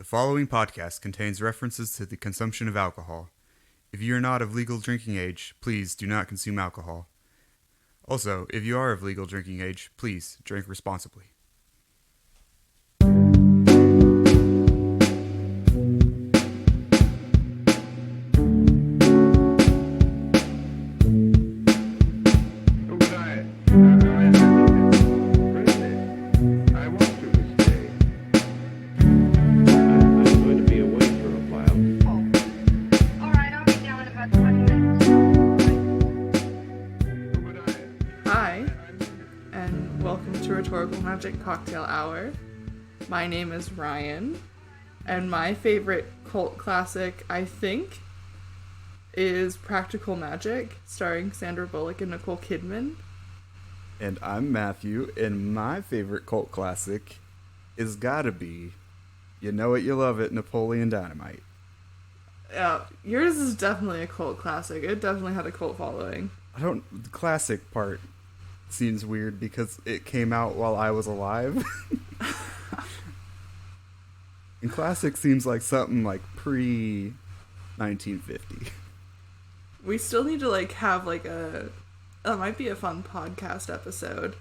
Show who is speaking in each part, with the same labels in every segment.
Speaker 1: following podcast contains references to the consumption of alcohol. If you are not of legal drinking age, please do not consume alcohol. Also, if you are of legal drinking age, please drink responsibly.
Speaker 2: Cocktail Hour. My name is Ryan, and my favorite cult classic, I think, is Practical Magic, starring Sandra Bullock and Nicole Kidman.
Speaker 1: And I'm Matthew, and my favorite cult classic is gotta be, you know it, you love it, Napoleon Dynamite.
Speaker 2: Yeah, yours is definitely a cult classic. It definitely had a cult following.
Speaker 1: The classic part seems weird because it came out while I was alive. And classic seems like something like pre-1950.
Speaker 2: We still need to have that might be a fun podcast episode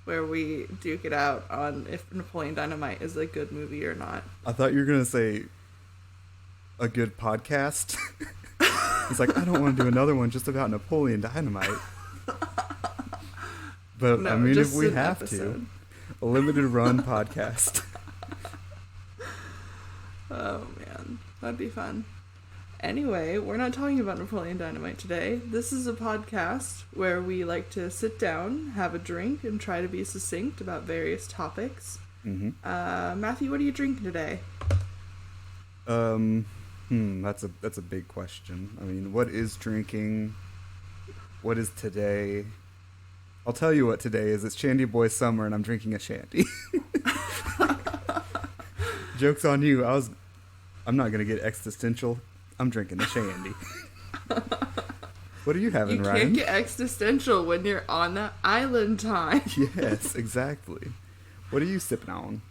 Speaker 2: where we duke it out on if Napoleon Dynamite is a good movie or not.
Speaker 1: I thought you were going to say a good podcast. It's like, I don't want to do another one just about Napoleon Dynamite. But, no, I mean, if we have to. A limited run podcast.
Speaker 2: Oh, man. That'd be fun. Anyway, we're not talking about Napoleon Dynamite today. This is a podcast where we like to sit down, have a drink, and try to be succinct about various topics. Mm-hmm. Matthew, what are you drinking today?
Speaker 1: That's a big question. I mean, what is drinking? What is today? I'll tell you what today is. It's Shandy Boy Summer, and I'm drinking a Shandy. Joke's on you. I'm not going to get existential. I'm drinking a Shandy. What are you having, Ryan?
Speaker 2: You can't get existential when you're on the island time.
Speaker 1: Yes, exactly. What are you sipping on?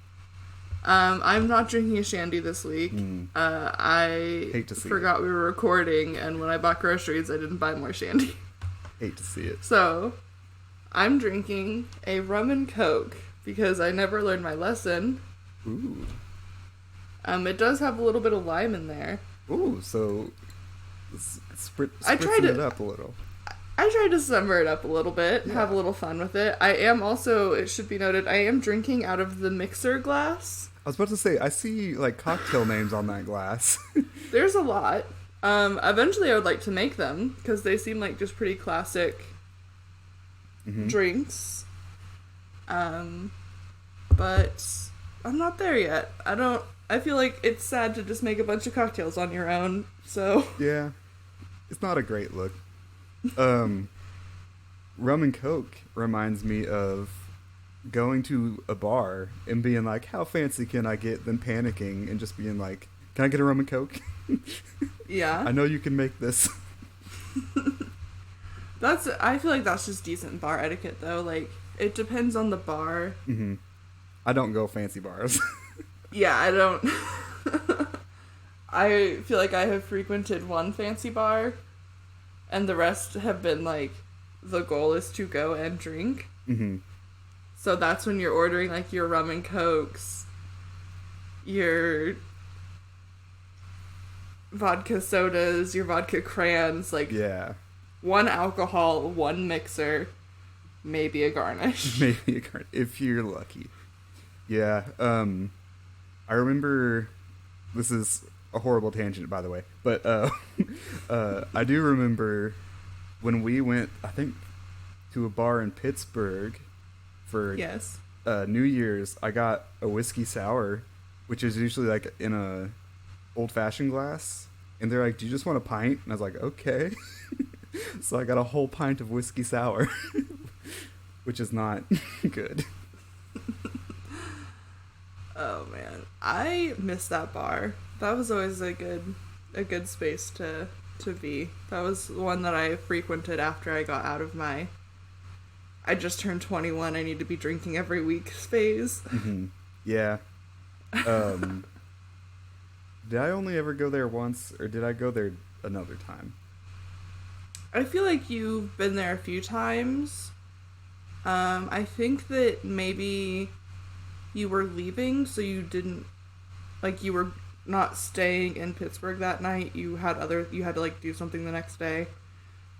Speaker 2: I'm not drinking a Shandy this week. I
Speaker 1: hate to see
Speaker 2: forgot we were recording, and when I bought groceries, I didn't buy more Shandy.
Speaker 1: Hate to see it.
Speaker 2: So, I'm drinking a rum and coke because I never learned my lesson.
Speaker 1: Ooh.
Speaker 2: It does have a little bit of lime in there.
Speaker 1: Ooh, so spritzing it up a little.
Speaker 2: I tried to summer it up a little bit, have a little fun with it. I am also, it should be noted, I am drinking out of the mixer glass.
Speaker 1: I was about to say, I see cocktail names on that glass.
Speaker 2: There's a lot. Eventually I would like to make them because they seem like just pretty classic drinks. But I'm not there yet. I feel like it's sad to just make a bunch of cocktails on your own, so.
Speaker 1: Yeah. It's not a great look. Rum and Coke reminds me of going to a bar and being like, how fancy can I get? Then panicking and just being like, can I get a rum and Coke?
Speaker 2: Yeah.
Speaker 1: I know you can make this.
Speaker 2: I feel like that's just decent bar etiquette, though. It depends on the bar.
Speaker 1: Mm-hmm. I don't go fancy bars.
Speaker 2: Yeah, I don't. I feel like I have frequented one fancy bar, and the rest have been the goal is to go and drink. Mm-hmm. So that's when you're ordering your rum and cokes, your vodka sodas, your vodka crayons,
Speaker 1: yeah.
Speaker 2: One alcohol, one mixer, maybe a garnish.
Speaker 1: Maybe a garnish, if you're lucky. Yeah, I remember, this is a horrible tangent, by the way, but I do remember when we went, I think, to a bar in Pittsburgh for New Year's. I got a whiskey sour, which is usually in a old-fashioned glass, and they're like, do you just want a pint? And I was like, okay. So I got a whole pint of whiskey sour, which is not good.
Speaker 2: Oh man, I miss that bar. That was always a good space to be. That was one that I frequented after I got out of my I just turned 21, I need to be drinking every week phase.
Speaker 1: Mm-hmm. Yeah. Did I only ever go there once, or did I go there another time?
Speaker 2: I feel like you've been there a few times. I think that maybe you were leaving, so you didn't, like, you were not staying in Pittsburgh that night. You had to, like, do something the next day.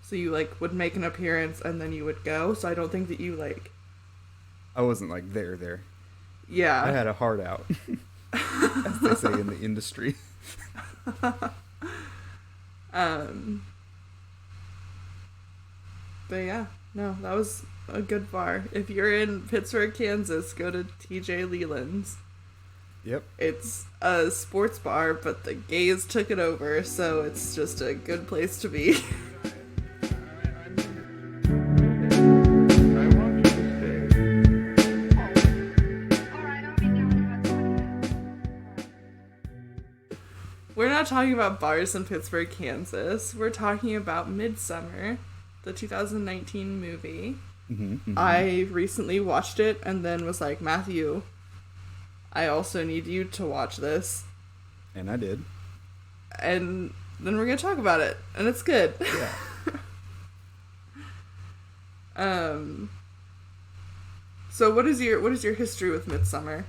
Speaker 2: So you, like, would make an appearance and then you would go. So I don't think that you, like...
Speaker 1: I wasn't like there.
Speaker 2: Yeah.
Speaker 1: I had a heart out, as they say in the industry.
Speaker 2: But yeah, no, that was a good bar. If you're in Pittsburgh, Kansas, go to TJ Leland's.
Speaker 1: Yep.
Speaker 2: It's a sports bar, but the gays took it over, so it's just a good place to be. We're not talking about bars in Pittsburgh, Kansas. We're talking about Midsummer, the 2019 movie. I recently watched it and then was like, Matthew, I also need you to watch this.
Speaker 1: And I did.
Speaker 2: And then we're going to talk about it. And it's good.
Speaker 1: Yeah.
Speaker 2: So what is your history with Midsummer?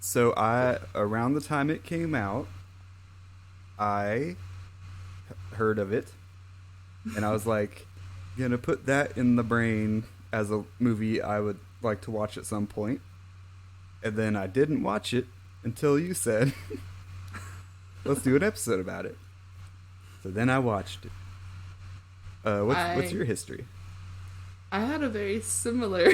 Speaker 1: So around the time it came out, I heard of it, and I was like, gonna put that in the brain as a movie I would like to watch at some point. And then I didn't watch it until you said, let's do an episode about it. So then I watched it. What's your history?
Speaker 2: I had a very similar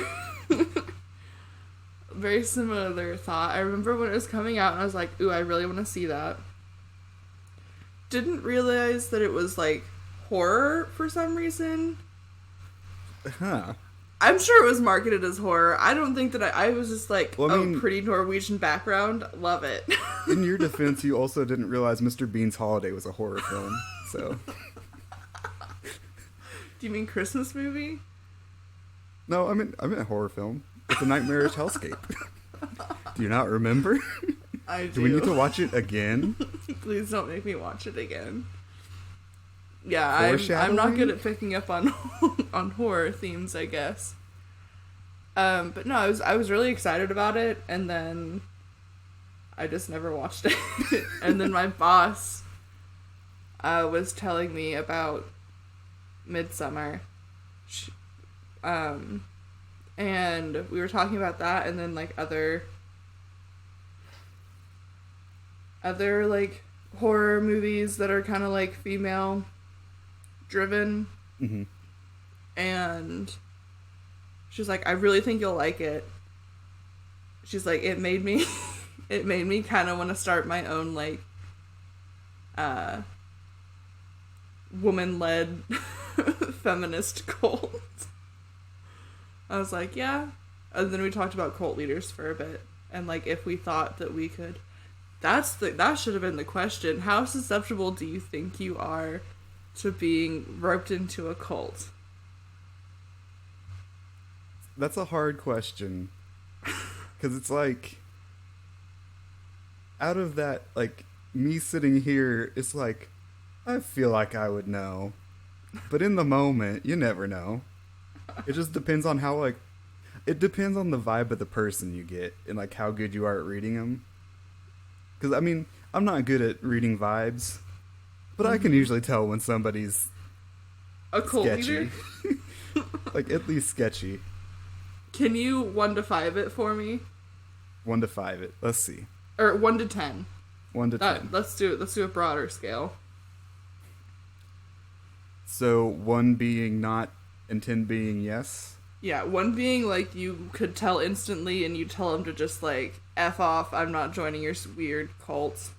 Speaker 2: thought. I remember when it was coming out and I was like, ooh, I really want to see that. Didn't realize that it was like horror for some reason.
Speaker 1: Huh.
Speaker 2: I'm sure it was marketed as horror. I don't think that I was just like,
Speaker 1: well, I mean,
Speaker 2: pretty Norwegian background. Love it.
Speaker 1: In your defense, you also didn't realize Mr. Bean's Holiday was a horror film, so.
Speaker 2: Do you mean Christmas movie?
Speaker 1: No, I mean a horror film. It's a nightmarish hellscape. Do you not remember?
Speaker 2: I do.
Speaker 1: Do we need to watch it again?
Speaker 2: Please don't make me watch it again. Yeah, I'm not good at picking up on on horror themes, I guess. But no, I was really excited about it, and then I just never watched it. And then my boss was telling me about Midsummer. And we were talking about that, and then like other like horror movies that are kind of like female driven.
Speaker 1: Mm-hmm.
Speaker 2: And she's like, I really think you'll like it. She's like, it made me kind of want to start my own like woman-led feminist cult. I was like, yeah. And then we talked about cult leaders for a bit, and like if we thought that we could. That should have been the question. How susceptible do you think you are to being roped into a cult?
Speaker 1: That's a hard question. Because it's like, out of that, like, me sitting here, it's like, I feel like I would know. But in the moment, you never know. It just depends on how, like, it depends on the vibe of the person you get and, like, how good you are at reading them. Because, I mean, I'm not good at reading vibes, but I can usually tell when somebody's
Speaker 2: a cult
Speaker 1: sketchy.
Speaker 2: leader?
Speaker 1: Like, at least sketchy.
Speaker 2: Can you 1 to 5 it for me?
Speaker 1: 1 to 5 it. Let's see.
Speaker 2: Or 1 to 10.
Speaker 1: 1 to 10.
Speaker 2: Let's do it. Let's do a broader scale.
Speaker 1: So 1 being not and 10 being yes?
Speaker 2: Yeah, 1 being like you could tell instantly and you tell them to just like F off, I'm not joining your weird cult.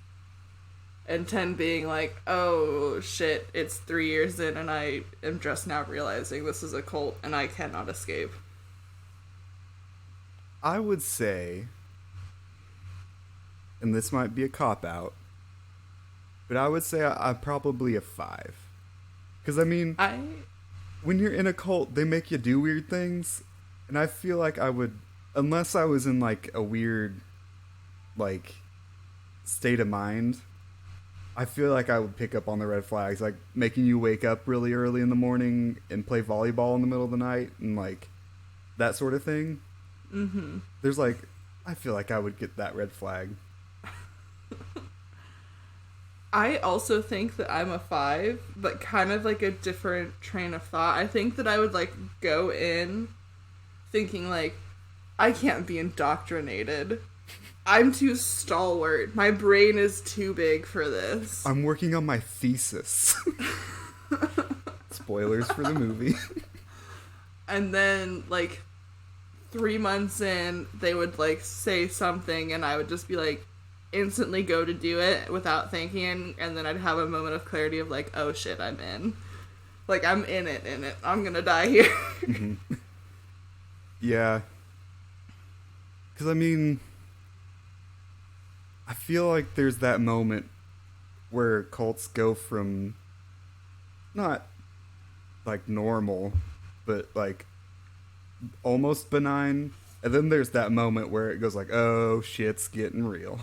Speaker 2: And 10 being like, oh shit, it's 3 years in and I am just now realizing this is a cult and I cannot escape.
Speaker 1: I would say, and this might be a cop-out, but I would say I'm probably a 5. Because, I mean, when you're in a cult, they make you do weird things, and I feel like I would, unless I was in, like, a weird, like, state of mind, I feel like I would pick up on the red flags, like making you wake up really early in the morning and play volleyball in the middle of the night and like that sort of thing.
Speaker 2: Mm-hmm.
Speaker 1: There's like, I feel like I would get that red flag.
Speaker 2: I also think that I'm a 5, but kind of like a different train of thought. I think that I would like go in thinking like, I can't be indoctrinated. I'm too stalwart. My brain is too big for this.
Speaker 1: I'm working on my thesis. Spoilers for the movie.
Speaker 2: And then, like, 3 months in, they would, like, say something, and I would just be, like, instantly go to do it without thinking, and then I'd have a moment of clarity of, like, oh shit, I'm in. Like, I'm in it. I'm gonna die here.
Speaker 1: Mm-hmm. Yeah. Because, I mean, I feel like there's that moment where cults go from not like normal, but like almost benign, and then there's that moment where it goes like, oh, shit's getting real.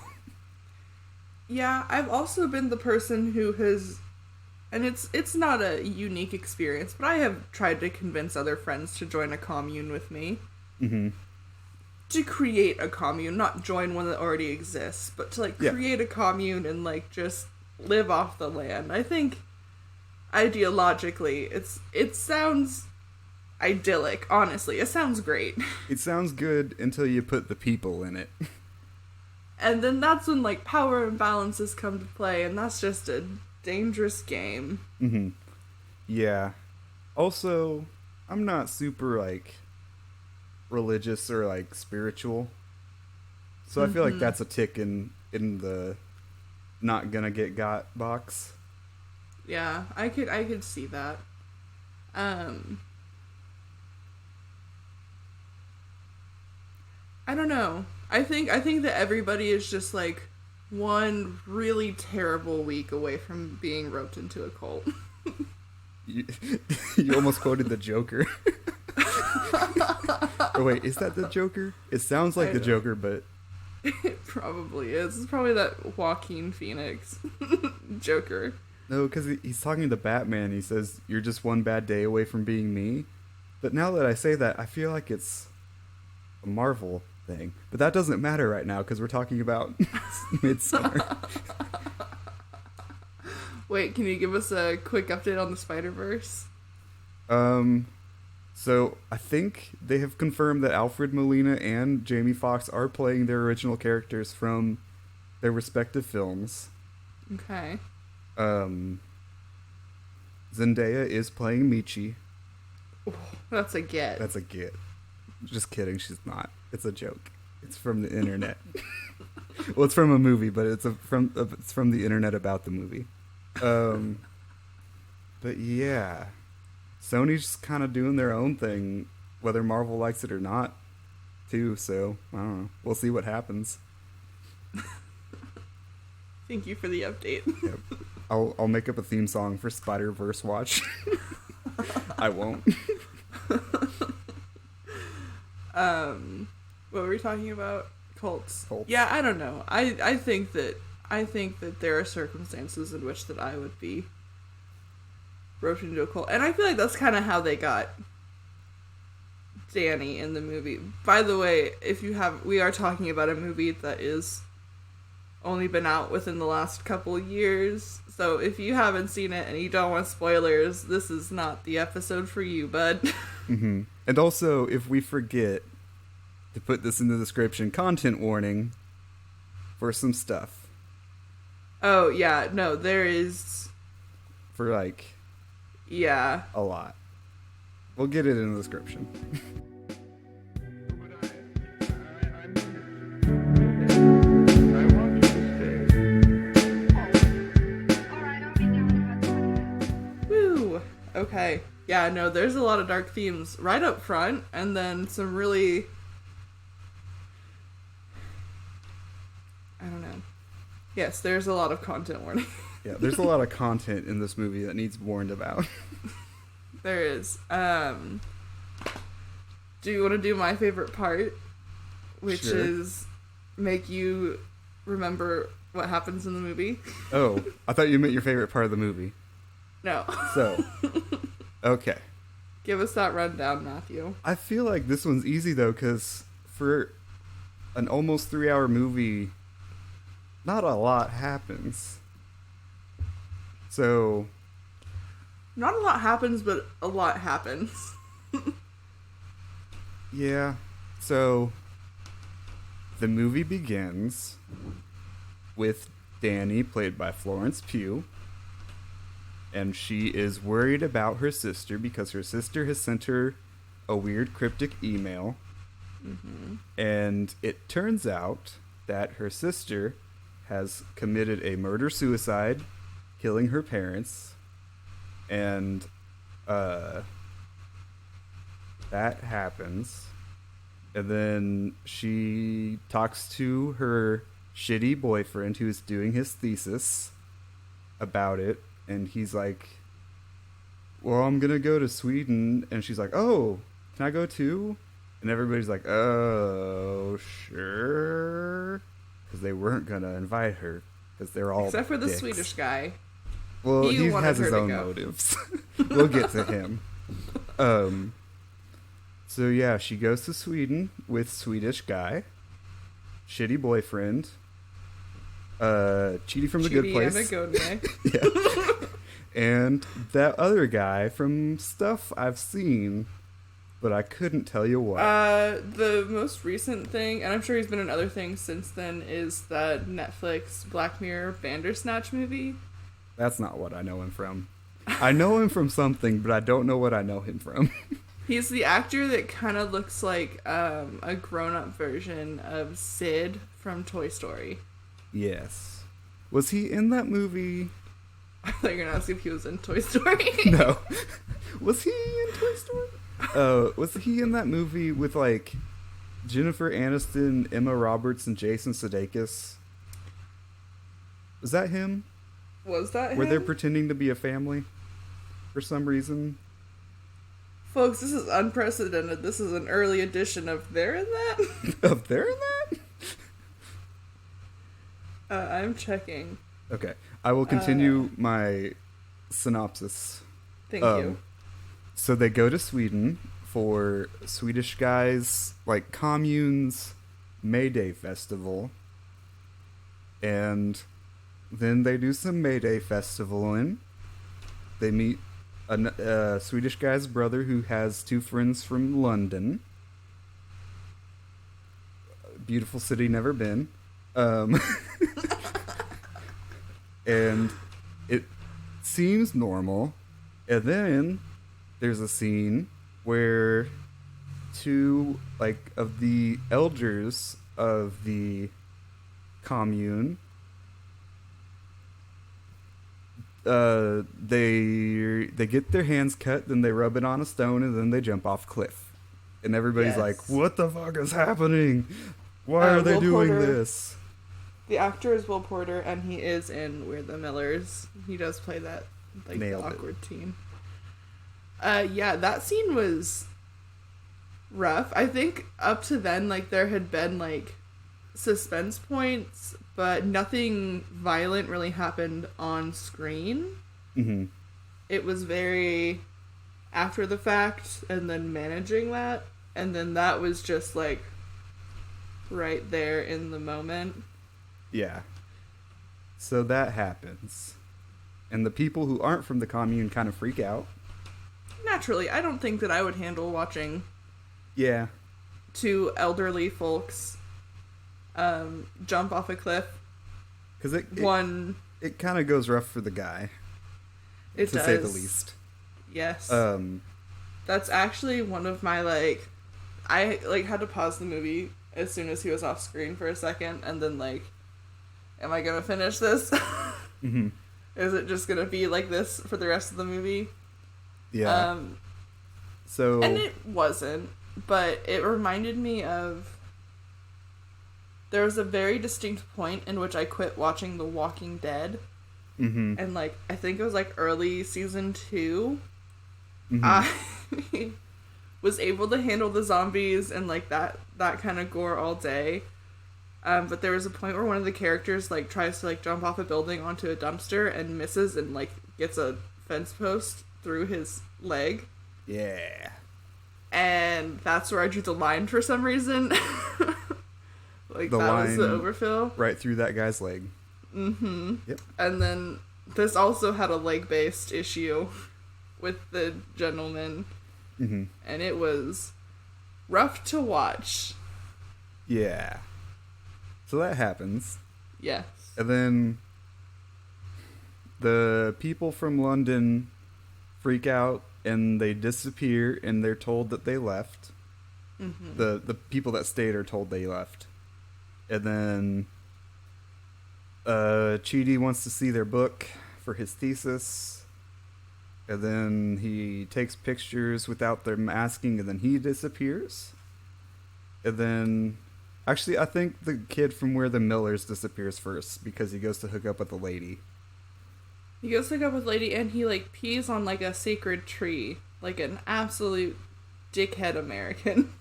Speaker 2: Yeah, I've also been the person who has, and it's not a unique experience, but I have tried to convince other friends to join a commune with me.
Speaker 1: Mm-hmm.
Speaker 2: To create a commune, not join one that already exists, but to like create a commune and like just live off the land. I think ideologically it sounds idyllic, honestly. It sounds great.
Speaker 1: It sounds good until you put the people in it.
Speaker 2: And then that's when like power imbalances come to play, and that's just a dangerous game.
Speaker 1: Mm-hmm. Yeah. Also, I'm not super like religious or like spiritual, so I feel like that's a tick in the not gonna get got box.
Speaker 2: Yeah, I could see that. I don't know. I think that everybody is just like one really terrible week away from being roped into a cult.
Speaker 1: You almost quoted the Joker. Or wait, is that the Joker? It sounds like the Joker, but
Speaker 2: it probably is. It's probably that Joaquin Phoenix Joker.
Speaker 1: No, because he's talking to Batman. He says, "You're just one bad day away from being me." But now that I say that, I feel like it's a Marvel thing. But that doesn't matter right now because we're talking about Midsommar.
Speaker 2: Wait, can you give us a quick update on the Spider-Verse?
Speaker 1: So I think they have confirmed that Alfred Molina and Jamie Foxx are playing their original characters from their respective films.
Speaker 2: Okay.
Speaker 1: Zendaya is playing Michi.
Speaker 2: Oh, that's a get.
Speaker 1: That's a get. Just kidding, she's not. It's a joke. It's from the internet. Well, it's from a movie, but it's from the internet about the movie. But yeah, Sony's kind of doing their own thing, whether Marvel likes it or not, too. So I don't know. We'll see what happens.
Speaker 2: Thank you for the update.
Speaker 1: Yep. I'll make up a theme song for Spider-Verse Watch. I won't.
Speaker 2: What were we talking about? Cults.
Speaker 1: Cults.
Speaker 2: Yeah, I don't know. I think that there are circumstances in which that I would be roped into a cult, and I feel like that's kind of how they got Danny in the movie. By the way, we are talking about a movie that is only been out within the last couple years, so if you haven't seen it and you don't want spoilers, this is not the episode for you, bud.
Speaker 1: Mm-hmm. And also, if we forget to put this in the description, content warning for some stuff.
Speaker 2: Oh yeah, no, there is
Speaker 1: For like
Speaker 2: a
Speaker 1: lot. We'll get it in the description.
Speaker 2: Woo! Okay. Yeah, no, there's a lot of dark themes right up front, and then some really... I don't know. Yes, there's a lot of content warning.
Speaker 1: Yeah, there's a lot of content in this movie that needs warned about.
Speaker 2: There is. Do you want to do my favorite part? Which
Speaker 1: Sure.
Speaker 2: is make you remember what happens in the movie?
Speaker 1: Oh, I thought you meant your favorite part of the movie.
Speaker 2: No.
Speaker 1: So, okay.
Speaker 2: Give us that rundown, Matthew.
Speaker 1: I feel like this one's easy, though, because for an almost 3-hour movie, not a lot happens. So...
Speaker 2: Not a lot happens, but a lot happens.
Speaker 1: Yeah. So, the movie begins with Danny, played by Florence Pugh, and she is worried about her sister because her sister has sent her a weird cryptic email. Mm-hmm. And it turns out that her sister has committed a murder-suicide, killing her parents, and that happens. And then she talks to her shitty boyfriend who's doing his thesis about it, and he's like, well, I'm gonna go to Sweden. And she's like, oh, can I go too? And everybody's like, oh, sure, because they weren't gonna invite her because they're all
Speaker 2: except for the
Speaker 1: dicks.
Speaker 2: Swedish guy.
Speaker 1: Well, he
Speaker 2: wanted
Speaker 1: has
Speaker 2: her
Speaker 1: his
Speaker 2: to
Speaker 1: own
Speaker 2: go.
Speaker 1: motives. We'll get to him. So yeah, she goes to Sweden with Swedish guy, shitty boyfriend, Chidi from The Good Place, yeah, and that other guy from stuff I've seen, but I couldn't tell you what.
Speaker 2: The most recent thing, and I'm sure he's been in other things since then, is that Netflix Black Mirror Bandersnatch movie.
Speaker 1: That's not what I know him from. I know him from something, but I don't know what I know him from.
Speaker 2: He's the actor that kind of looks like a grown-up version of Sid from Toy Story.
Speaker 1: Yes. Was he in that movie?
Speaker 2: I thought you were going to ask if he was in Toy Story.
Speaker 1: No. Was he in Toy Story? Was he in that movie with, like, Jennifer Aniston, Emma Roberts, and Jason Sudeikis? Was that him?
Speaker 2: Was that him?
Speaker 1: Where they're pretending to be a family for some reason?
Speaker 2: Folks, this is unprecedented. This is an early edition of They're in That?
Speaker 1: Of They're in That?
Speaker 2: I'm checking.
Speaker 1: Okay. I will continue my synopsis.
Speaker 2: Thank you.
Speaker 1: So they go to Sweden for Swedish guys, like, commune's May Day festival. And then they do some May Day festivaling. They meet a Swedish guy's brother who has two friends from London. Beautiful city, never been. And it seems normal. And then there's a scene where two, like, of the elders of the commune, they get their hands cut, then they rub it on a stone, and then they jump off a cliff. And everybody's
Speaker 2: Yes.
Speaker 1: like, what the fuck is happening? Why are they
Speaker 2: Will
Speaker 1: doing
Speaker 2: Porter-
Speaker 1: this?
Speaker 2: The actor is Will Porter, and he is in We're the Millers. He does play that, like,
Speaker 1: Nailed it.
Speaker 2: awkward teen. Yeah, that scene was rough. I think up to then, like, there had been, like, suspense points, but nothing violent really happened on screen.
Speaker 1: Mm-hmm.
Speaker 2: It was very after the fact, and then managing that, and then that was just, like, right there in the moment.
Speaker 1: Yeah. So that happens. And the people who aren't from the commune kind of freak out.
Speaker 2: Naturally, I don't think that I would handle watching
Speaker 1: Yeah.
Speaker 2: two elderly folks jump off a cliff.
Speaker 1: Because it kind of goes rough for the guy,
Speaker 2: It
Speaker 1: to
Speaker 2: does.
Speaker 1: say the least.
Speaker 2: Yes.
Speaker 1: Um,
Speaker 2: That's actually one of my, like, I, like, had to pause the movie as soon as he was off screen for a second, and then, like, am I gonna finish this?
Speaker 1: mm-hmm.
Speaker 2: Is it just gonna be like this for the rest of the movie?
Speaker 1: Yeah. So.
Speaker 2: And it wasn't, but it reminded me of... There was a very distinct point in which I quit watching The Walking Dead.
Speaker 1: Mm-hmm.
Speaker 2: And, like, I think it was, like, early season 2.
Speaker 1: Mm-hmm.
Speaker 2: I was able to handle the zombies and, like, that kind of gore all day. But there was a point where one of the characters like tries to like jump off a building onto a dumpster and misses and like gets a fence post through his leg.
Speaker 1: Yeah.
Speaker 2: And that's where I drew the line for some reason. Like
Speaker 1: The
Speaker 2: that
Speaker 1: line
Speaker 2: was the overfill.
Speaker 1: right through that guy's leg.
Speaker 2: Mm-hmm.
Speaker 1: Yep.
Speaker 2: And then this also had a leg-based issue with the gentleman.
Speaker 1: Mm-hmm.
Speaker 2: And it was rough to watch.
Speaker 1: Yeah. So that happens.
Speaker 2: Yes.
Speaker 1: And then the people from London freak out and they disappear and they're told that they left.
Speaker 2: Mm-hmm.
Speaker 1: The people that stayed are told they left. And then Chidi wants to see their book for his thesis. And then he takes pictures without them asking, and then he disappears. And then, actually, I think the kid from Where the Millers disappears first because he goes to hook up with a lady.
Speaker 2: He goes to hook up with a lady and he like pees on like a sacred tree. Like an absolute dickhead American.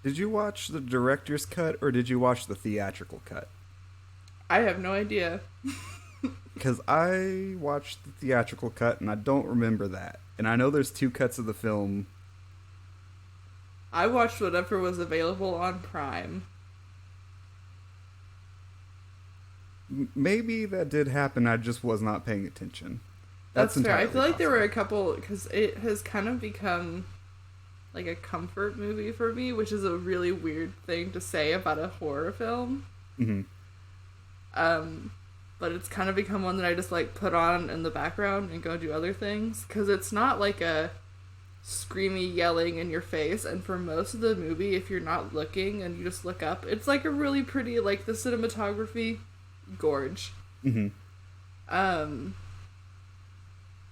Speaker 1: Did you watch the director's cut or did you watch the theatrical cut?
Speaker 2: I have no idea.
Speaker 1: Because I watched the theatrical cut and I don't remember that. And I know there's 2 cuts of the film.
Speaker 2: I watched whatever was available on Prime.
Speaker 1: Maybe that did happen, I just was not paying attention.
Speaker 2: That's fair. I
Speaker 1: entirely
Speaker 2: feel like there
Speaker 1: possible.
Speaker 2: were a couple, because it has kind of become like a comfort movie for me, which is a really weird thing to say about a horror film.
Speaker 1: Mm-hmm.
Speaker 2: But it's kind of become one that I just like put on in the background and go do other things, because it's not like a screamy yelling in your face, and for most of the movie, if you're not looking and you just look up, it's like a really pretty, like the cinematography, gorge.
Speaker 1: Mm-hmm.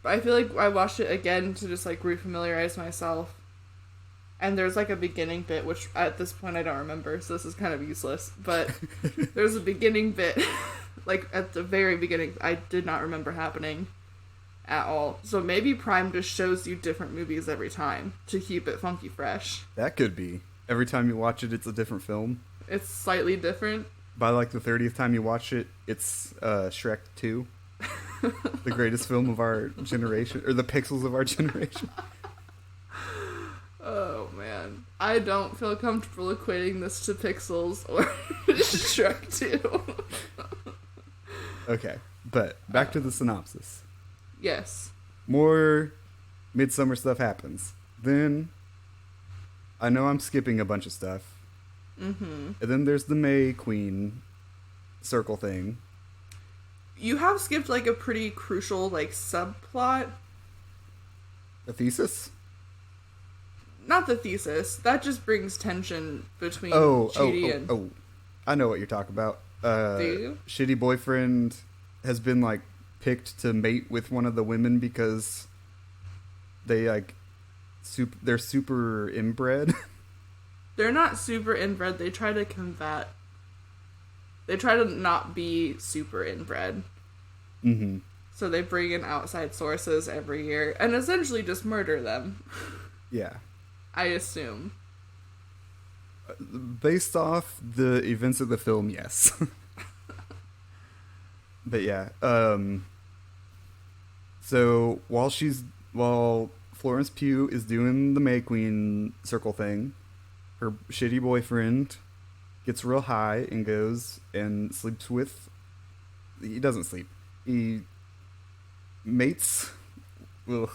Speaker 2: But I feel like I watched it again to just like refamiliarize myself. And there's like a beginning bit, which at this point I don't remember, so this is kind of useless. But there's a beginning bit, like at the very beginning, I did not remember happening at all. So maybe Prime just shows you different movies every time to keep it funky fresh.
Speaker 1: That could be. Every time you watch it, it's a different film.
Speaker 2: It's slightly different.
Speaker 1: By like the 30th time you watch it, it's Shrek 2. The greatest film of our generation, or the pixels of our generation.
Speaker 2: Oh man, I don't feel comfortable equating this to Pixels or Shrek 2.
Speaker 1: Okay, but back to the synopsis.
Speaker 2: Yes.
Speaker 1: More Midsummer stuff happens. Then, I know I'm skipping a bunch of stuff.
Speaker 2: Mm-hmm.
Speaker 1: And then there's the May Queen circle thing.
Speaker 2: You have skipped like a pretty crucial like subplot.
Speaker 1: A thesis?
Speaker 2: Not the thesis. That just brings tension between
Speaker 1: Oh,
Speaker 2: Chidi and...
Speaker 1: oh. I know what you're talking about.
Speaker 2: Do you?
Speaker 1: Shitty boyfriend has been, like, picked to mate with one of the women because they, like, they're super inbred.
Speaker 2: They're not super inbred. They try to combat... They try to not be super inbred.
Speaker 1: Mm-hmm.
Speaker 2: So they bring in outside sources every year and essentially just murder them.
Speaker 1: Yeah.
Speaker 2: I assume.
Speaker 1: Based off the events of the film, yes. But yeah, so while Florence Pugh is doing the May Queen circle thing, her shitty boyfriend gets real high and goes and sleeps with... He doesn't sleep. He mates... Ugh,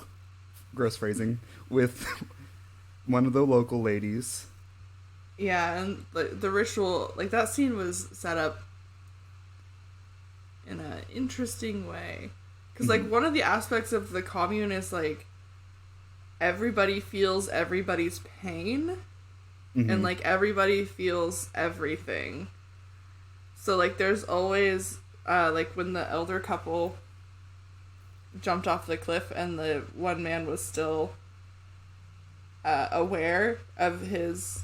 Speaker 1: gross phrasing. With one of the local ladies.
Speaker 2: Yeah, and the ritual, like that scene was set up in an interesting way. Because, like, one of the aspects of the commune is, like, everybody feels everybody's pain.
Speaker 1: Mm-hmm.
Speaker 2: And, like, everybody feels everything. So, like, there's always, like, when the elder couple jumped off the cliff and the one man was still aware of his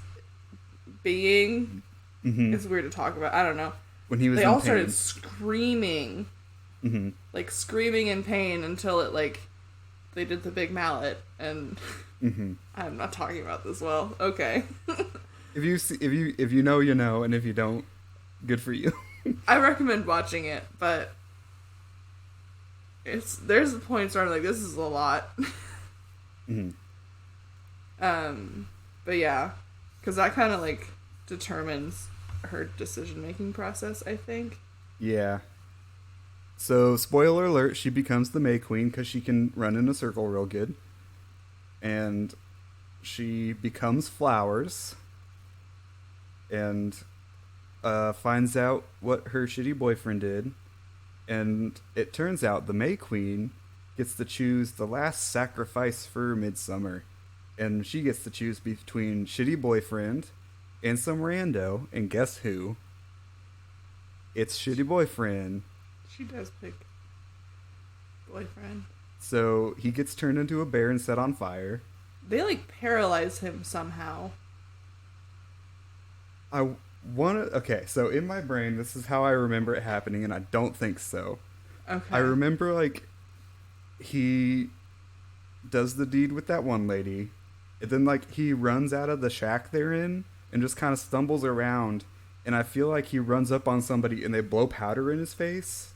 Speaker 2: being.
Speaker 1: Mm-hmm.
Speaker 2: It's weird to talk about. I don't know.
Speaker 1: When he was
Speaker 2: They
Speaker 1: in
Speaker 2: all
Speaker 1: pain.
Speaker 2: started screaming.
Speaker 1: Mm-hmm.
Speaker 2: Like, screaming in pain until it, like, they did the big mallet. And
Speaker 1: Mm-hmm.
Speaker 2: I'm not talking about this well. Okay.
Speaker 1: if you know, you know, and if you don't, good for you.
Speaker 2: I recommend watching it, but there's points where I'm like, this is a lot.
Speaker 1: Mhm.
Speaker 2: But yeah, because that kind of like determines her decision making process, I think.
Speaker 1: Yeah. So, spoiler alert, she becomes the May Queen because she can run in a circle real good. And she becomes Flowers and finds out what her shitty boyfriend did. And it turns out the May Queen gets to choose the last sacrifice for Midsummer. And she gets to choose between shitty boyfriend and some rando. And guess who? It's shitty boyfriend.
Speaker 2: She does pick boyfriend.
Speaker 1: So he gets turned into a bear and set on fire.
Speaker 2: They like paralyze him somehow.
Speaker 1: I want to. Okay, so in my brain, this is how I remember it happening, and I don't think so.
Speaker 2: Okay.
Speaker 1: I remember, like, he does the deed with that one lady, and then, like, he runs out of the shack they're in and just kind of stumbles around, and I feel like he runs up on somebody and they blow powder in his face.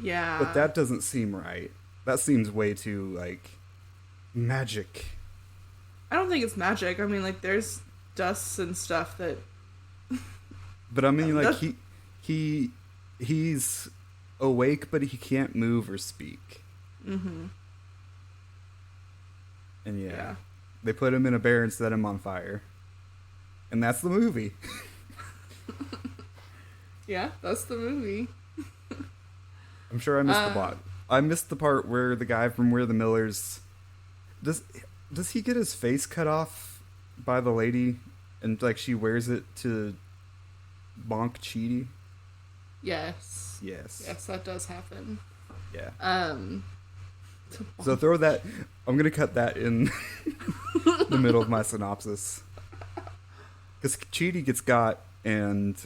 Speaker 2: Yeah.
Speaker 1: But that doesn't seem right. That seems way too, like, magic.
Speaker 2: I don't think it's magic. I mean, like, there's dusts and stuff that.
Speaker 1: But I mean, like, he's awake, but he can't move or speak.
Speaker 2: Mm-hmm.
Speaker 1: And
Speaker 2: Yeah.
Speaker 1: they put him in a bear and set him on fire. And that's the movie.
Speaker 2: Yeah, that's the movie.
Speaker 1: I'm sure I missed the plot. I missed the part where the guy from Where the Millers does he get his face cut off by the lady and like she wears it to bonk Cheaty?
Speaker 2: Yes.
Speaker 1: Yes.
Speaker 2: Yes, that does happen.
Speaker 1: Yeah.
Speaker 2: To
Speaker 1: So throw that. I'm gonna cut that in the middle of my synopsis. Because Cheaty gets got and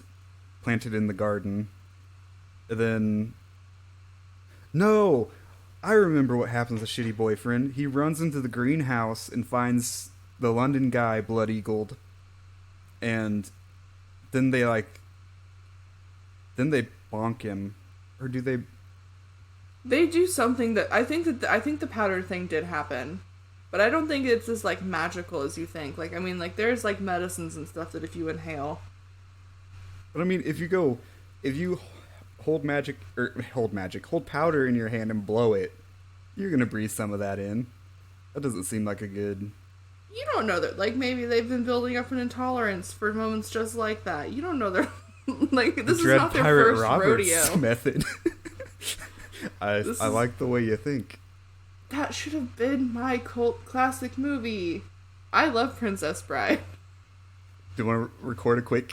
Speaker 1: planted in the garden. And then. No! I remember what happens to Shitty Boyfriend. He runs into the greenhouse and finds the London guy blood-eagled. And then they, like. Then they bonk him. Or do they.
Speaker 2: They do something that I think the powder thing did happen, but I don't think it's as like magical as you think. Like I mean, like there's like medicines and stuff that if you inhale.
Speaker 1: But I mean, if you hold powder in your hand and blow it, you're gonna breathe some of that in. That doesn't seem like a good.
Speaker 2: You don't know that. Like maybe they've been building up an intolerance for moments just like that. You don't know they're like this is not their
Speaker 1: Pirate
Speaker 2: first
Speaker 1: Roberts
Speaker 2: rodeo.
Speaker 1: method. I like the way you think.
Speaker 2: That should have been my cult classic movie. I love Princess Bride.
Speaker 1: Do you want to record a quick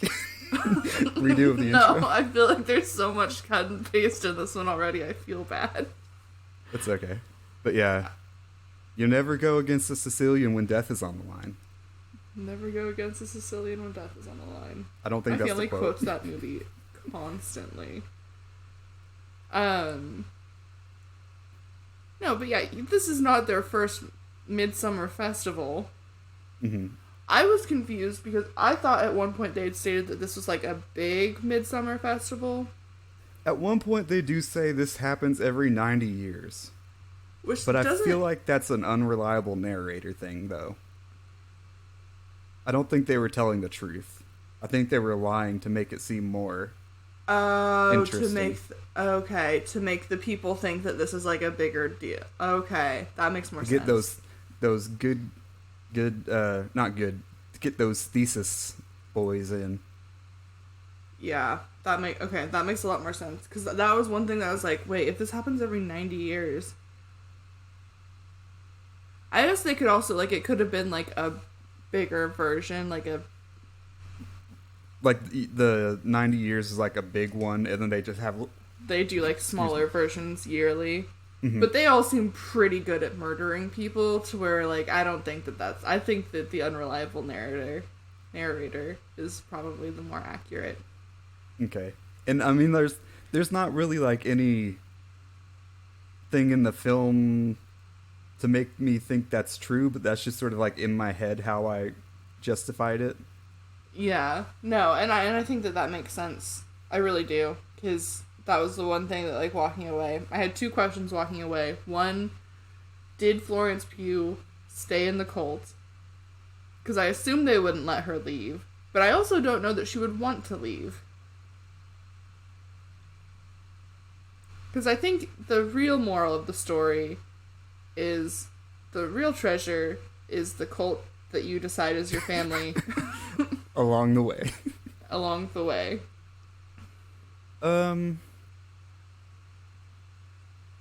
Speaker 1: redo of the
Speaker 2: No,
Speaker 1: intro?
Speaker 2: I feel like there's so much cut and paste in this one already. I feel bad.
Speaker 1: It's okay. But yeah, you never go against a Sicilian when death is on the line.
Speaker 2: Never go against a Sicilian when death is on the line.
Speaker 1: I don't think
Speaker 2: My
Speaker 1: that's
Speaker 2: family
Speaker 1: the quote.
Speaker 2: quotes that movie constantly. No, but yeah, this is not their first Midsummer Festival.
Speaker 1: Mm-hmm.
Speaker 2: I was confused because I thought at one point they had stated that this was like a big Midsummer Festival.
Speaker 1: At one point, they do say this happens every 90 years.
Speaker 2: Which
Speaker 1: But I
Speaker 2: doesn't...
Speaker 1: feel like that's an unreliable narrator thing, though. I don't think they were telling the truth. I think they were lying to make it seem more interesting.
Speaker 2: To make the people think that this is like a bigger deal. Okay, that makes more sense.
Speaker 1: Get those good, not good. To get those thesis boys in.
Speaker 2: Yeah, that makes a lot more sense because that was one thing that I was like, wait, if this happens every 90 years, I guess they could also like it could have been like a bigger version, like
Speaker 1: the 90 years is like a big one, and then they just have
Speaker 2: they do like smaller versions yearly.
Speaker 1: Mm-hmm.
Speaker 2: But they all seem pretty good at murdering people to where like I think that the unreliable narrator is probably the more accurate.
Speaker 1: Okay. And I mean there's not really like any thing in the film to make me think that's true, but that's just sort of like in my head how I justified it.
Speaker 2: Yeah, no, and I think that makes sense. I really do, because that was the one thing that, like, walking away. I had two questions walking away. One, did Florence Pugh stay in the cult? Because I assumed they wouldn't let her leave, but I also don't know that she would want to leave. Because I think the real moral of the story is the real treasure is the cult that you decide is your family
Speaker 1: Along the way.
Speaker 2: along the way.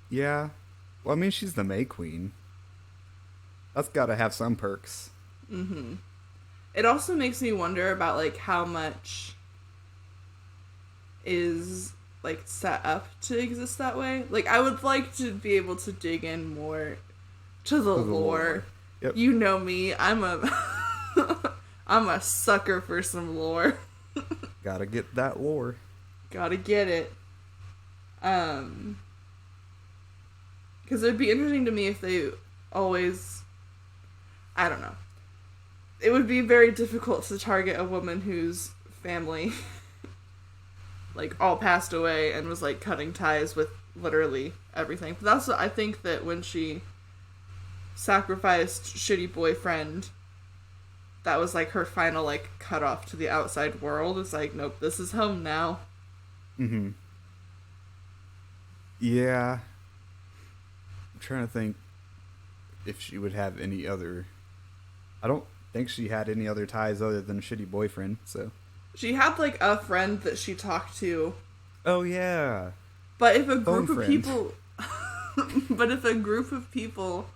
Speaker 1: Yeah. Well, I mean, she's the May Queen. That's gotta have some perks.
Speaker 2: Mm-hmm. It also makes me wonder about, like, how much is, like, set up to exist that way. Like, I would like to be able to dig in more to the lore.
Speaker 1: Yep.
Speaker 2: You know me. I'm a I'm a sucker for some lore.
Speaker 1: Gotta get that lore.
Speaker 2: Gotta get it. Because it'd be interesting to me if they always... I don't know. It would be very difficult to target a woman whose family, like, all passed away and was, like, cutting ties with literally everything. But that's what I think, that when she sacrificed shitty boyfriend, that was, like, her final, like, cutoff to the outside world. It's like, nope, this is home now.
Speaker 1: Mm-hmm. Yeah. I'm trying to think if she would have any other... I don't think she had any other ties other than a shitty boyfriend, so...
Speaker 2: She had, like, a friend that she talked to.
Speaker 1: Oh, yeah.
Speaker 2: But if a group
Speaker 1: Phone
Speaker 2: of
Speaker 1: friend.
Speaker 2: people... but if a group of people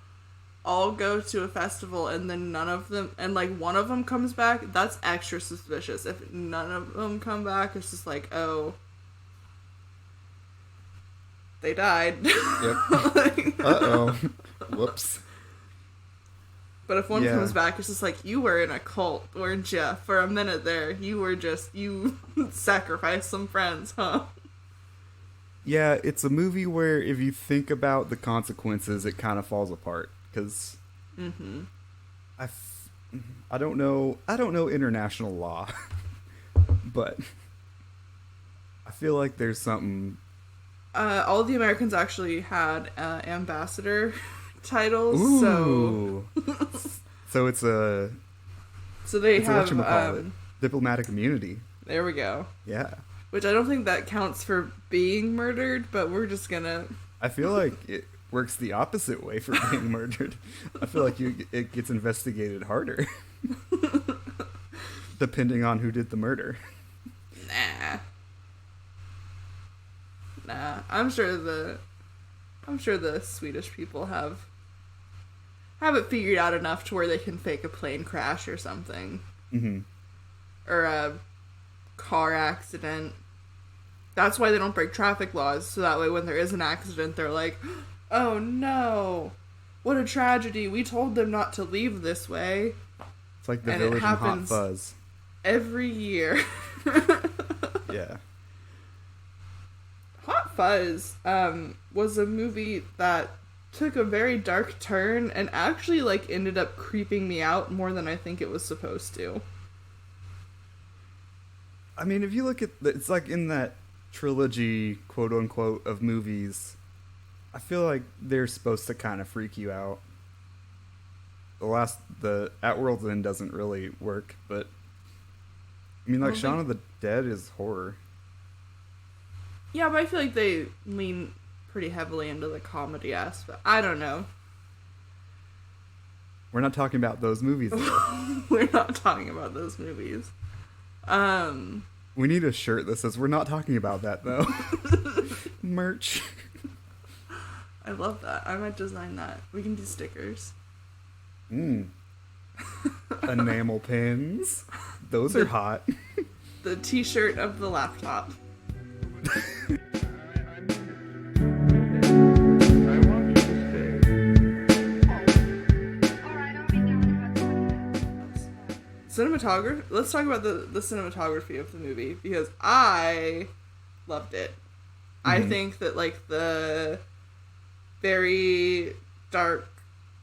Speaker 2: all go to a festival and then none of them... And, like, one of them comes back, that's extra suspicious. If none of them come back, it's just like, oh... They died.
Speaker 1: Yep.
Speaker 2: Like,
Speaker 1: Uh-oh. Whoops.
Speaker 2: but if one
Speaker 1: Yeah.
Speaker 2: comes back, it's just like, you were in a cult, weren't you? For a minute there, you sacrificed some friends, huh?
Speaker 1: Yeah, it's a movie where if you think about the consequences, it kind of falls apart. Because
Speaker 2: Mm-hmm.
Speaker 1: I don't know international law, but I feel like there's something...
Speaker 2: All the Americans actually had ambassador titles,
Speaker 1: Ooh. So it's a...
Speaker 2: so they
Speaker 1: It's
Speaker 2: have
Speaker 1: whatchamacallit. Diplomatic immunity.
Speaker 2: there we go.
Speaker 1: Yeah.
Speaker 2: Which I don't think that counts for being murdered, but we're just gonna...
Speaker 1: I feel like it works the opposite way for being murdered. I feel like it gets investigated harder. Depending on who did the murder.
Speaker 2: Nah. I'm sure the Swedish people have it figured out enough to where they can fake a plane crash or something.
Speaker 1: Mm-hmm.
Speaker 2: Or a car accident. That's why they don't break traffic laws, so that way when there is an accident, they're like, oh no, what a tragedy, we told them not to leave this way.
Speaker 1: It's like the
Speaker 2: And it
Speaker 1: village in Hot
Speaker 2: happens
Speaker 1: Fuzz.
Speaker 2: every year.
Speaker 1: Yeah.
Speaker 2: Hot Fuzz was a movie that took a very dark turn and actually, like, ended up creeping me out more than I think it was supposed to.
Speaker 1: I mean, if you look at it's like in that trilogy, quote unquote, of movies, I feel like they're supposed to kind of freak you out. The At World's End doesn't really work, but I mean, like, Shaun of the Dead is horror.
Speaker 2: Yeah, but I feel like they lean pretty heavily into the comedy aspect. I don't know.
Speaker 1: We're not talking about those movies, though.
Speaker 2: We're not talking about those movies.
Speaker 1: We need a shirt that says we're not talking about that, though. Merch.
Speaker 2: I love that. I might design that. We can do stickers.
Speaker 1: Enamel pins. Those are hot.
Speaker 2: The t-shirt of the laptop. Cinematography. Let's talk about the cinematography of the movie, because I loved it. I think that, like, the very dark,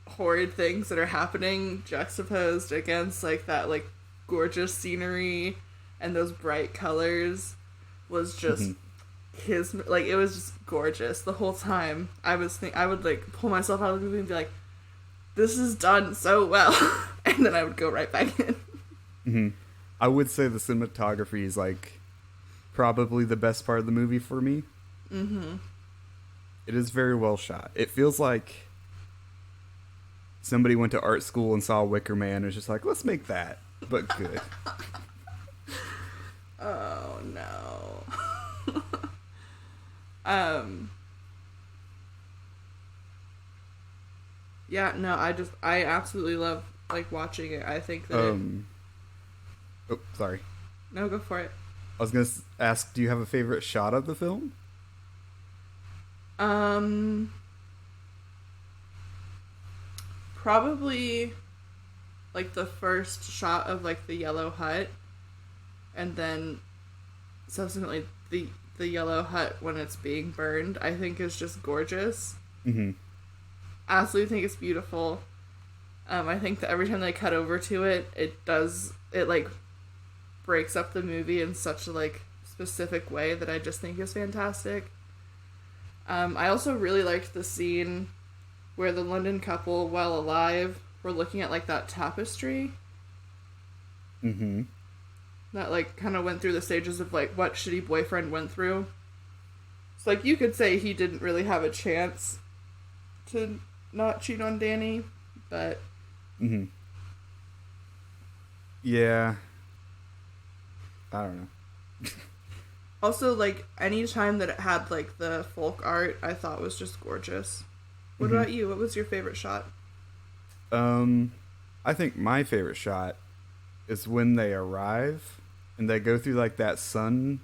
Speaker 2: horrid things that are happening juxtaposed against, like, that, like, gorgeous scenery and those bright colors was just his, like, it was just gorgeous the whole time. I would like pull myself out of the movie and be like, this is done so well. And then I would go right back in.
Speaker 1: Mm-hmm. I would say the cinematography is like probably the best part of the movie for me.
Speaker 2: Mm-hmm.
Speaker 1: It is very well shot. It feels like somebody went to art school and saw Wicker Man and was just like, let's make that, but good.
Speaker 2: Oh no. Yeah, no, I absolutely love like watching it. I think that
Speaker 1: Oh, sorry.
Speaker 2: No, go for it.
Speaker 1: I was gonna ask, do you have a favorite shot of the film?
Speaker 2: Probably like the first shot of like the yellow hut, and then subsequently the yellow hut when it's being burned. I think is just gorgeous.
Speaker 1: Mm-hmm.
Speaker 2: Absolutely think it's beautiful. I think that every time they cut over to it, it like breaks up the movie in such a like specific way that I just think is fantastic. I also really liked the scene where the London couple, while alive, were looking at like that tapestry.
Speaker 1: Mm-hmm.
Speaker 2: That like kind of went through the stages of like what shitty boyfriend went through. So like you could say he didn't really have a chance to not cheat on Danny, but
Speaker 1: Mm-hmm. Yeah. I don't know.
Speaker 2: also like any time that it had like the folk art, I thought was just gorgeous. What about you? What was your favorite shot?
Speaker 1: I think my favorite shot is when they arrive and they go through like that sun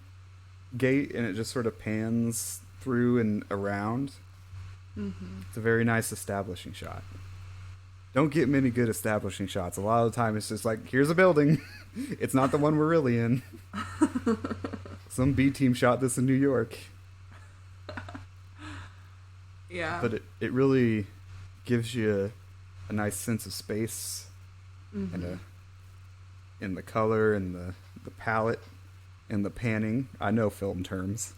Speaker 1: gate and it just sort of pans through and around. Mm-hmm. It's a very nice establishing shot. Don't get many good establishing shots. A lot of the time it's just like, here's a building. It's not the one we're really in. Some B team shot this in New York.
Speaker 2: Yeah.
Speaker 1: But it really gives you a nice sense of space and in the color and the palette and the panning. I know film terms.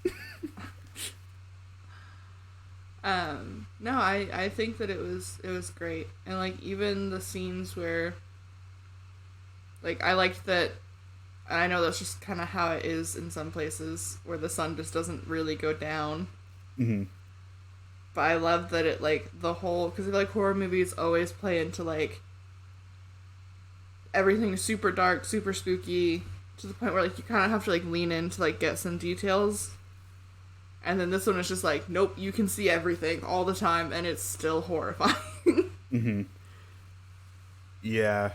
Speaker 2: No, I think that it was great. And like even the scenes where like I liked that, and I know that's just kind of how it is in some places where the sun just doesn't really go down.
Speaker 1: Mm-hmm.
Speaker 2: But I love that it like the whole, because like horror movies always play into like everything super dark, super spooky, to the point where like you kind of have to like lean in to like get some details. And then this one is just like, nope, you can see everything all the time, and it's still horrifying.
Speaker 1: Mm-hmm. Yeah.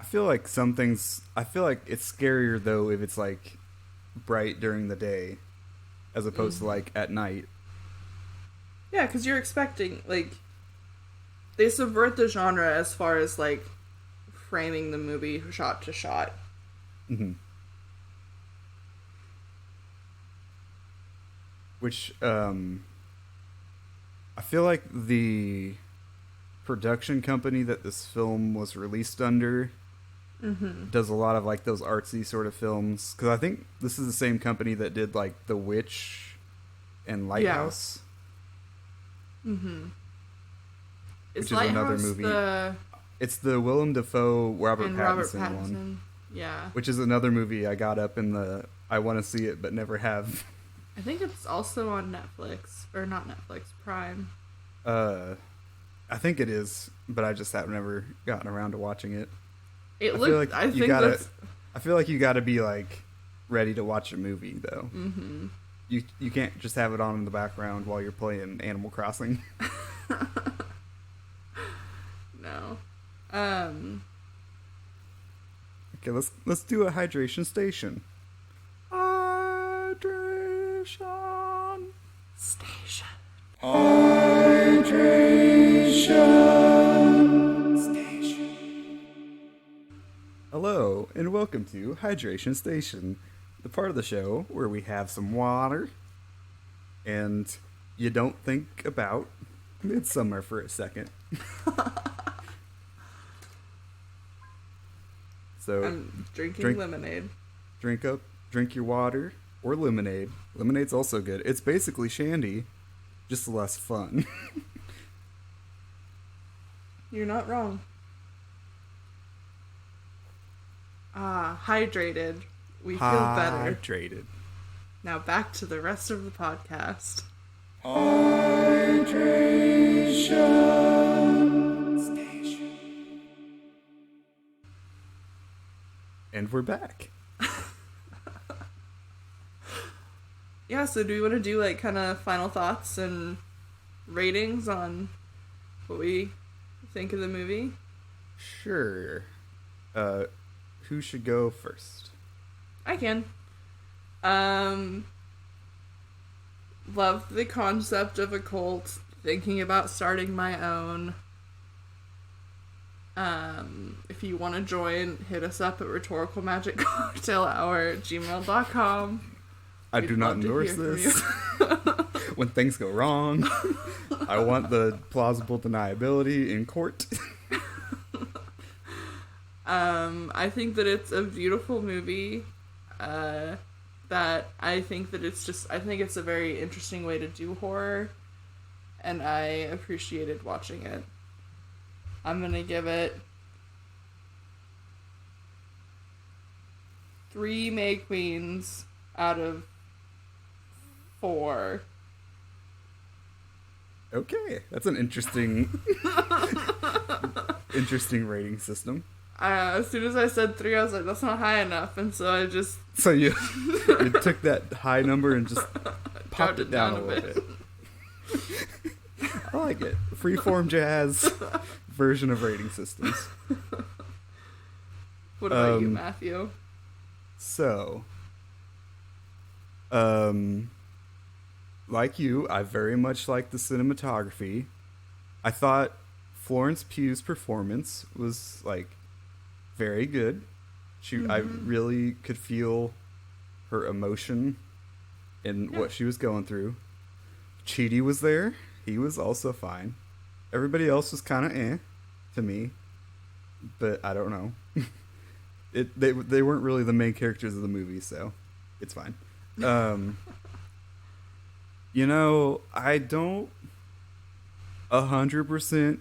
Speaker 1: I feel like it's scarier though if it's like bright during the day as opposed to like at night.
Speaker 2: Yeah, because you're expecting, like, they subvert the genre as far as like framing the movie shot to shot.
Speaker 1: Mm-hmm. Which, I feel like the production company that this film was released under does a lot of, like, those artsy sort of films. Because I think this is the same company that did, like, The Witch and Lighthouse.
Speaker 2: Yeah. Mm-hmm.
Speaker 1: Which is another movie. It's the Willem Dafoe, Robert Pattinson one.
Speaker 2: Yeah.
Speaker 1: Which is another movie I got up in the I want to see it but never have.
Speaker 2: I think it's also on Netflix, or not Netflix, Prime.
Speaker 1: I think it is, but I just have never gotten around to watching it.
Speaker 2: I
Speaker 1: feel like you gotta be like ready to watch a movie though.
Speaker 2: Mm-hmm.
Speaker 1: You can't just have it on in the background while you're playing Animal Crossing.
Speaker 2: No.
Speaker 1: Okay, let's do a hydration station. Hydration
Speaker 2: station.
Speaker 1: Hydration station. Hello, and welcome to Hydration Station, the part of the show where we have some water and you don't think about Midsummer for a second. So
Speaker 2: I'm drinking
Speaker 1: drink
Speaker 2: lemonade.
Speaker 1: drink your water or lemonade. Lemonade's also good. It's basically Shandy, just less fun.
Speaker 2: You're not wrong. Hydrated. We feel better.
Speaker 1: Hydrated.
Speaker 2: Now back to the rest of the podcast.
Speaker 1: Hydration Station. And we're back.
Speaker 2: Yeah, so do we want to do like kind of final thoughts and ratings on what we think of the movie?
Speaker 1: Sure. Who should go first?
Speaker 2: I can. Love the concept of a cult. Thinking about starting my own. If you want to join, hit us up at rhetoricalmagiccocktailhour@gmail.com.
Speaker 1: I do not endorse this. When things go wrong, I want the plausible deniability in court.
Speaker 2: I think that it's a beautiful movie. That I think that I think it's a very interesting way to do horror, and I appreciated watching it. I'm gonna give it 3 May Queens out of 4.
Speaker 1: Okay, that's an interesting rating system.
Speaker 2: As soon as I said 3, I was like, that's not high enough, and so I just...
Speaker 1: So you took that high number and just popped it down a little bit. I like it. Freeform jazz version of rating systems.
Speaker 2: What about you, Matthew?
Speaker 1: So, like you, I very much like the cinematography. I thought Florence Pugh's performance was, like, very good. I really could feel her emotion in what she was going through. Chidi was there. He was also fine. Everybody else was kind of to me, but I don't know. They weren't really the main characters of the movie, so it's fine. I don't 100%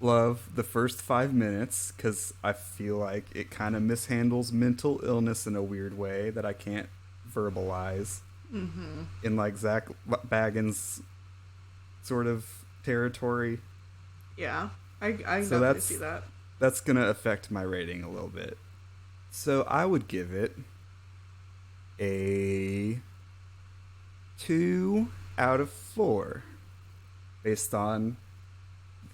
Speaker 1: love the first 5 minutes because I feel like it kind of mishandles mental illness in a weird way that I can't verbalize. In like Zach Baggins sort of territory.
Speaker 2: Yeah, I definitely see that.
Speaker 1: That's gonna affect my rating a little bit. So I would give it a 2 out of 4 based on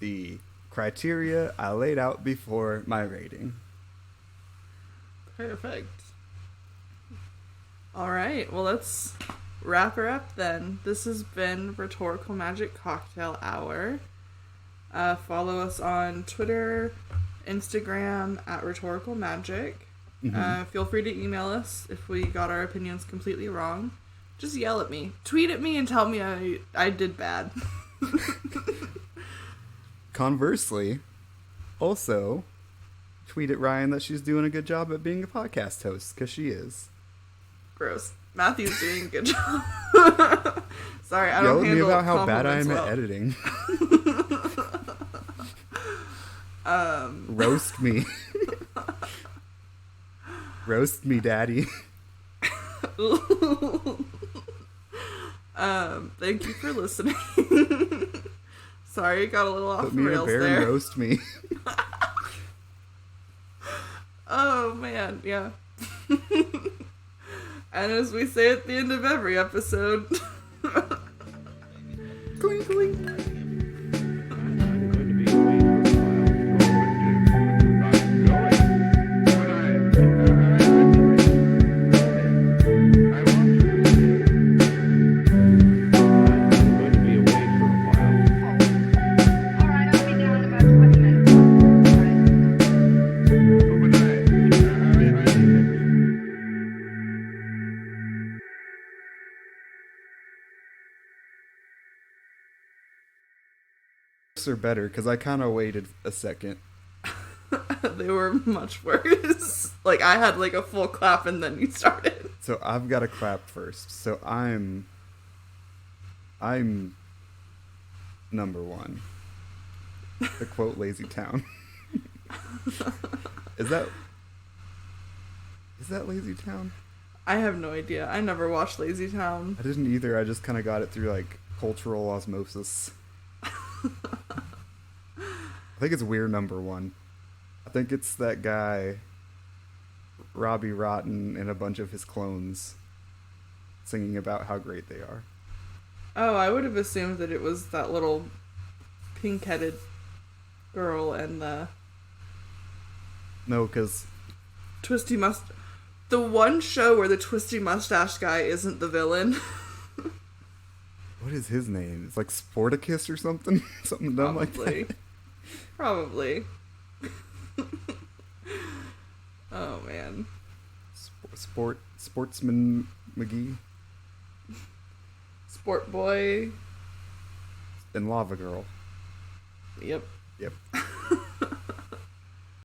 Speaker 1: the criteria I laid out before my rating.
Speaker 2: Perfect. All right, well, let's wrap her up then. This has been Rhetorical Magic Cocktail Hour. Follow us on Twitter, Instagram at Rhetorical Magic. Feel free to email us if we got our opinions completely wrong. Just yell at me. Tweet at me and tell me I did bad.
Speaker 1: Conversely, also, tweet at Ryan that she's doing a good job at being a podcast host, because she is.
Speaker 2: Gross. Matthew's doing a good job. Sorry, I
Speaker 1: Yell
Speaker 2: don't
Speaker 1: at
Speaker 2: handle
Speaker 1: me about how bad I am
Speaker 2: well.
Speaker 1: at editing. Roast me. Roast me, daddy.
Speaker 2: Thank you for listening. Sorry, got a little off
Speaker 1: Put
Speaker 2: the
Speaker 1: me in a
Speaker 2: rails
Speaker 1: bear
Speaker 2: there.
Speaker 1: and roast me.
Speaker 2: Oh man, yeah. And as we say at the end of every episode,
Speaker 1: Clink, clink. Are better because I kind of waited a second.
Speaker 2: They were much worse. Like, I had like a full clap and then you started.
Speaker 1: So I've got to clap first. So I'm number one. To quote Lazy Town. Is that Lazy Town?
Speaker 2: I have no idea. I never watched Lazy Town.
Speaker 1: I didn't either. I just kind of got it through like cultural osmosis. I think it's We're number one. I think it's that guy, Robbie Rotten, and a bunch of his clones singing about how great they are.
Speaker 2: Oh, I would have assumed that it was that little pink-headed girl and the
Speaker 1: No, because
Speaker 2: twisty the one show where the twisty mustache guy isn't the villain.
Speaker 1: what is his name? It's like Sporticus or something? Something dumb like that.
Speaker 2: Probably. Oh, man.
Speaker 1: Sportsman McGee
Speaker 2: Sport Boy.
Speaker 1: and Lava Girl.
Speaker 2: Yep.
Speaker 1: Yep.